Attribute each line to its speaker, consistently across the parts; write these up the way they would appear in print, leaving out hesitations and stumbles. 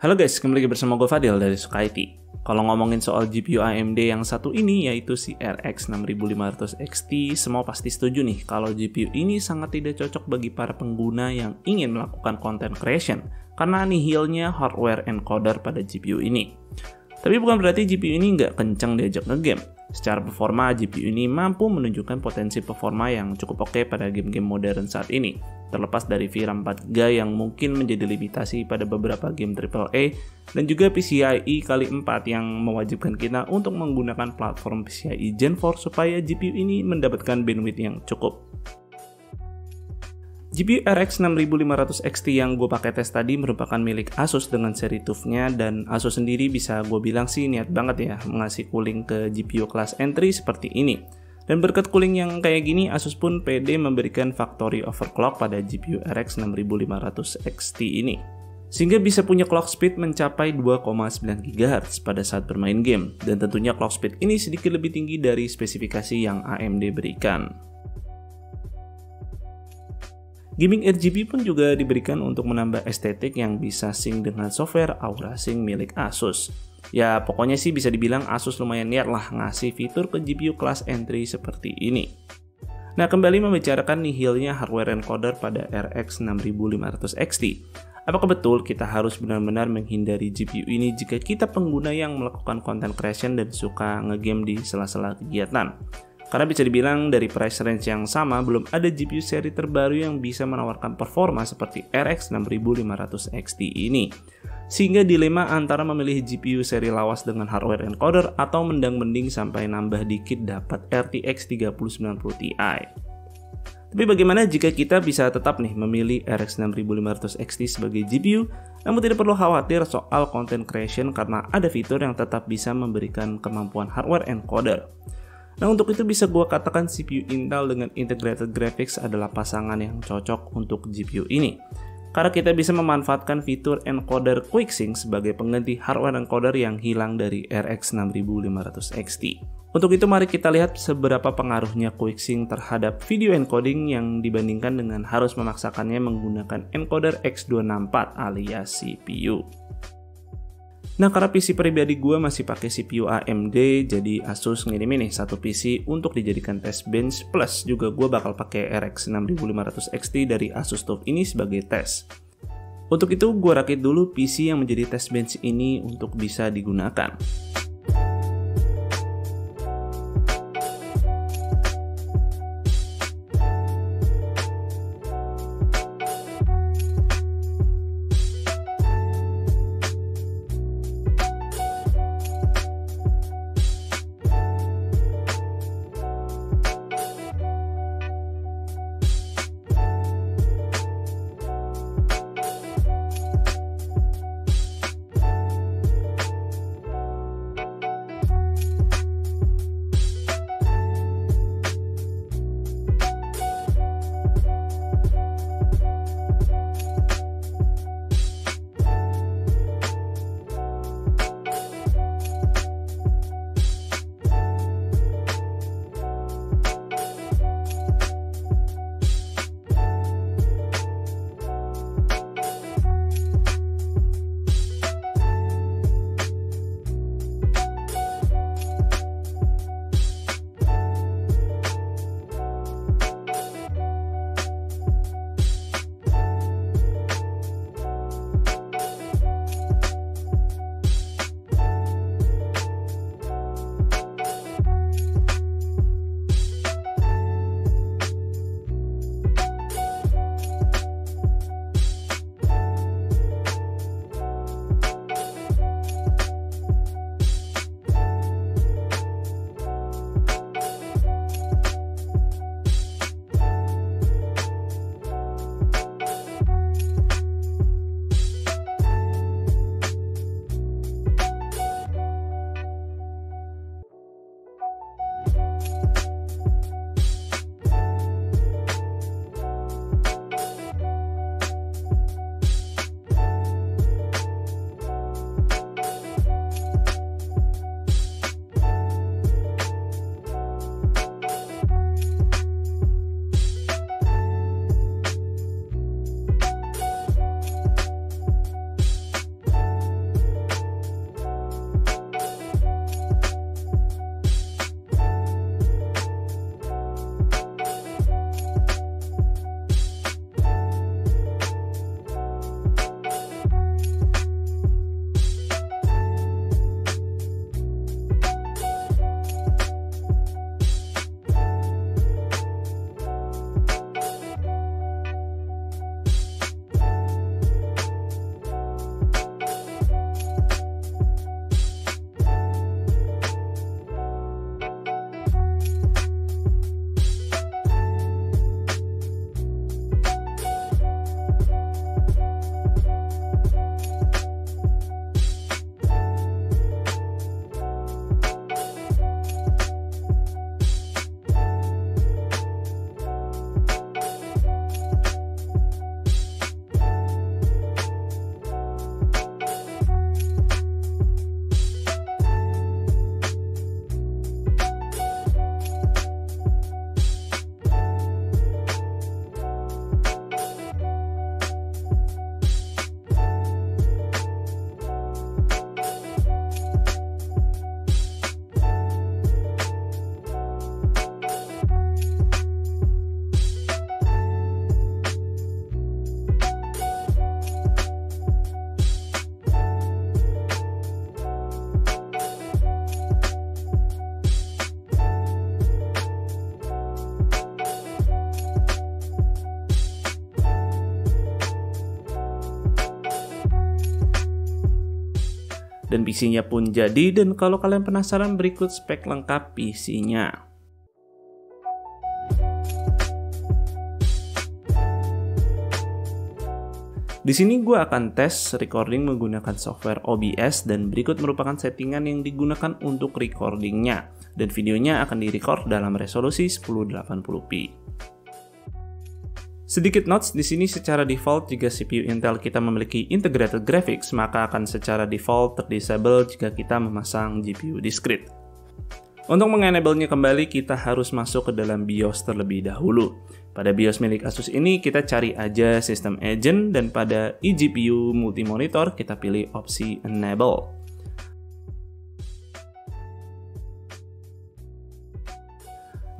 Speaker 1: Halo guys, kembali lagi bersama gue Fadil dari Suka IT. Kalau ngomongin soal GPU AMD yang satu ini, yaitu si RX 6500 XT, semua pasti setuju nih kalau GPU ini sangat tidak cocok bagi para pengguna yang ingin melakukan content creation karena nihilnya hardware encoder pada GPU ini. Tapi bukan berarti GPU ini nggak kencang diajak ngegame. Secara performa, GPU ini mampu menunjukkan potensi performa yang cukup oke pada game-game modern saat ini, terlepas dari VRAM 4GB yang mungkin menjadi limitasi pada beberapa game AAA, dan juga PCIe x4 yang mewajibkan kita untuk menggunakan platform PCIe Gen 4 supaya GPU ini mendapatkan bandwidth yang cukup. GPU RX 6500 XT yang gue pakai tes tadi merupakan milik Asus dengan seri TUF-nya, dan Asus sendiri bisa gue bilang sih niat banget ya mengasih cooling ke GPU kelas entry seperti ini. Dan berkat cooling yang kayak gini, Asus pun pede memberikan factory overclock pada GPU RX 6500 XT ini, sehingga bisa punya clock speed mencapai 2,9 GHz pada saat bermain game, dan tentunya clock speed ini sedikit lebih tinggi dari spesifikasi yang AMD berikan. Gaming RGB pun juga diberikan untuk menambah estetik yang bisa sync dengan software Aura Sync milik Asus. Ya pokoknya sih bisa dibilang Asus lumayan niat lah ngasih fitur ke GPU kelas entry seperti ini. Nah, kembali membicarakan nihilnya hardware encoder pada RX 6500 XT. Apakah betul kita harus benar-benar menghindari GPU ini jika kita pengguna yang melakukan content creation dan suka ngegame di sela-sela kegiatan? Karena bisa dibilang dari price range yang sama, belum ada GPU seri terbaru yang bisa menawarkan performa seperti RX 6500 XT ini. Sehingga dilema antara memilih GPU seri lawas dengan hardware encoder atau mendang-mending sampai nambah dikit dapat RTX 3090 Ti. Tapi bagaimana jika kita bisa tetap nih memilih RX 6500 XT sebagai GPU, namun tidak perlu khawatir soal content creation karena ada fitur yang tetap bisa memberikan kemampuan hardware encoder. Nah, untuk itu bisa gue katakan CPU Intel dengan integrated graphics adalah pasangan yang cocok untuk GPU ini. Karena kita bisa memanfaatkan fitur encoder QuickSync sebagai pengganti hardware encoder yang hilang dari RX 6500 XT. Untuk itu mari kita lihat seberapa pengaruhnya QuickSync terhadap video encoding yang dibandingkan dengan harus memaksakannya menggunakan encoder X264 alias CPU. Nah, karena PC pribadi gue masih pakai CPU AMD, jadi Asus ngirimin nih satu PC untuk dijadikan test bench, plus juga gue bakal pakai RX 6500 XT dari Asus TUF ini sebagai tes. Untuk itu gue rakit dulu PC yang menjadi test bench ini untuk bisa digunakan. Dan PC-nya pun jadi, dan kalau kalian penasaran berikut spek lengkap PC-nya. Di sini gue akan tes recording menggunakan software OBS dan berikut merupakan settingan yang digunakan untuk recordingnya. Dan videonya akan direcord dalam resolusi 1080p. Sedikit notes di sini, secara default jika CPU Intel kita memiliki integrated graphics maka akan secara default terdisable jika kita memasang GPU discrete. Untuk mengenable-nya kembali kita harus masuk ke dalam BIOS terlebih dahulu. Pada BIOS milik Asus ini kita cari aja System Agent dan pada eGPU Multimonitor kita pilih opsi Enable.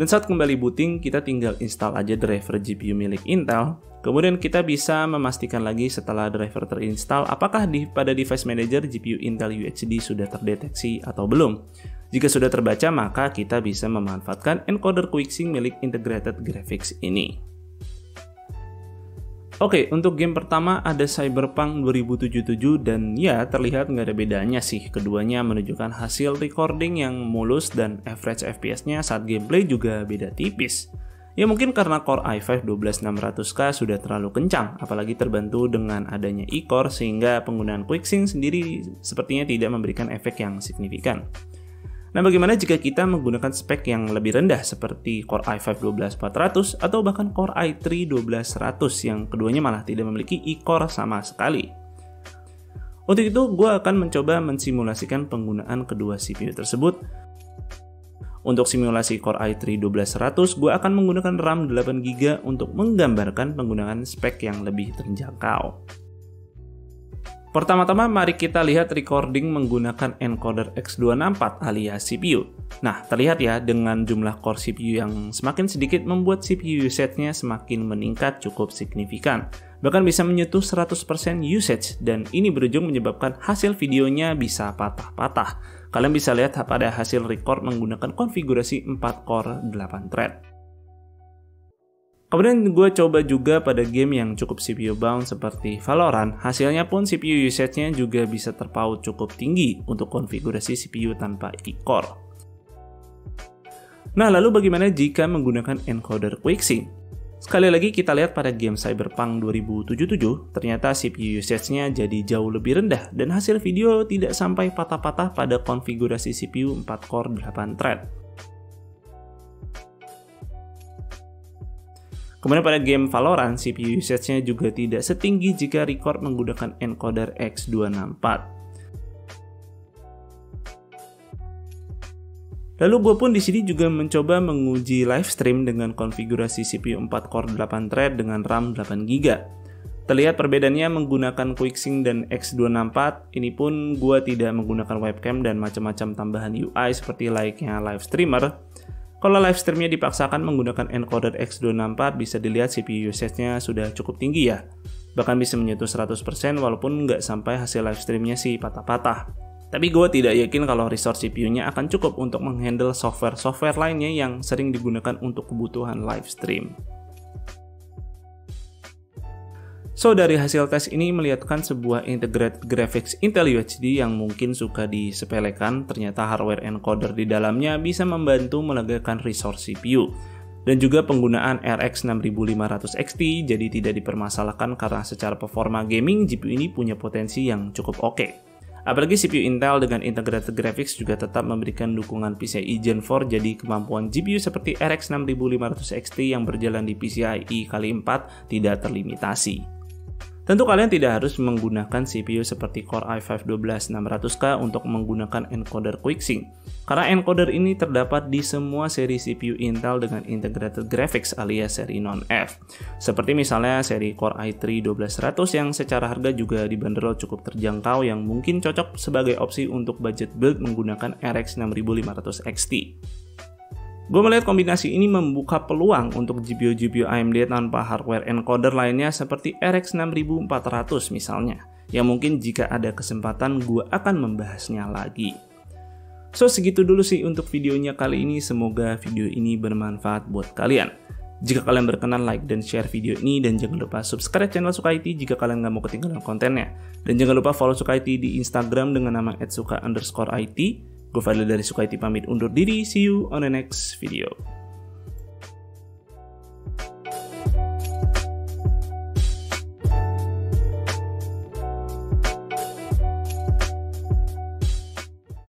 Speaker 1: Dan saat kembali booting, kita tinggal install aja driver GPU milik Intel. Kemudian kita bisa memastikan lagi setelah driver terinstall apakah pada device manager GPU Intel UHD sudah terdeteksi atau belum. Jika sudah terbaca, maka kita bisa memanfaatkan encoder QuickSync milik integrated graphics ini. Oke, untuk game pertama ada Cyberpunk 2077 dan ya terlihat nggak ada bedanya sih. Keduanya menunjukkan hasil recording yang mulus dan average FPS-nya saat gameplay juga beda tipis. Ya mungkin karena Core i5 12600K sudah terlalu kencang, apalagi terbantu dengan adanya e-core sehingga penggunaan QuickSync sendiri sepertinya tidak memberikan efek yang signifikan. Nah, bagaimana jika kita menggunakan spek yang lebih rendah seperti Core i5 12400 atau bahkan Core i3 12100 yang keduanya malah tidak memiliki e-core sama sekali? Untuk itu, gue akan mencoba mensimulasikan penggunaan kedua CPU tersebut. Untuk simulasi Core i3 12100, gue akan menggunakan RAM 8GB untuk menggambarkan penggunaan spek yang lebih terjangkau. Pertama-tama mari kita lihat recording menggunakan encoder X264 alias CPU. Nah, terlihat ya dengan jumlah core CPU yang semakin sedikit membuat CPU usage-nya semakin meningkat cukup signifikan. Bahkan bisa menyentuh 100% usage dan ini berujung menyebabkan hasil videonya bisa patah-patah. Kalian bisa lihat pada hasil record menggunakan konfigurasi 4 core 8 thread. Kemudian gue coba juga pada game yang cukup CPU bound seperti Valorant, hasilnya pun CPU usage-nya juga bisa terpaut cukup tinggi untuk konfigurasi CPU tanpa e-core. Nah, lalu bagaimana jika menggunakan encoder QuickSync? Sekali lagi kita lihat pada game Cyberpunk 2077, ternyata CPU usage-nya jadi jauh lebih rendah dan hasil video tidak sampai patah-patah pada konfigurasi CPU 4 core 8 thread. Kemudian pada game Valorant, CPU usage-nya juga tidak setinggi jika record menggunakan encoder X264. Lalu gue pun di sini juga mencoba menguji live stream dengan konfigurasi CPU 4 core 8 thread dengan RAM 8GB. Terlihat perbedaannya menggunakan QuickSync dan X264, ini pun gue tidak menggunakan webcam dan macam-macam tambahan UI seperti layaknya live streamer. Kalau live streamnya dipaksakan menggunakan encoder X264, bisa dilihat CPU usage-nya sudah cukup tinggi ya. Bahkan bisa menyentuh 100% walaupun nggak sampai hasil live streamnya sih patah-patah. Tapi gue tidak yakin kalau resource CPU-nya akan cukup untuk menghandle software-software lainnya yang sering digunakan untuk kebutuhan live stream. So, dari hasil tes ini melihatkan sebuah integrated graphics Intel UHD yang mungkin suka disepelekan, ternyata hardware encoder di dalamnya bisa membantu melegakan resource CPU. Dan juga penggunaan RX 6500 XT jadi tidak dipermasalahkan karena secara performa gaming GPU ini punya potensi yang cukup oke. Apalagi CPU Intel dengan integrated graphics juga tetap memberikan dukungan PCIe Gen 4, jadi kemampuan GPU seperti RX 6500 XT yang berjalan di PCIe x4 tidak terlimitasi. Tentu kalian tidak harus menggunakan CPU seperti Core i5 12600K untuk menggunakan encoder QuickSync, karena encoder ini terdapat di semua seri CPU Intel dengan integrated graphics alias seri non-F. Seperti misalnya seri Core i3 12100 yang secara harga juga dibanderol cukup terjangkau yang mungkin cocok sebagai opsi untuk budget build menggunakan RX 6500 XT. Gue melihat kombinasi ini membuka peluang untuk GPU-GPU AMD tanpa hardware encoder lainnya seperti RX 6400 misalnya, yang mungkin jika ada kesempatan gue akan membahasnya lagi. So, segitu dulu sih untuk videonya kali ini, semoga video ini bermanfaat buat kalian. Jika kalian berkenan, like dan share video ini, dan jangan lupa subscribe channel Suka IT jika kalian nggak mau ketinggalan kontennya. Dan jangan lupa follow Suka IT di Instagram dengan nama @suka_it. Gue Fadil dari Suka IT pamit undur diri. See you on the next video.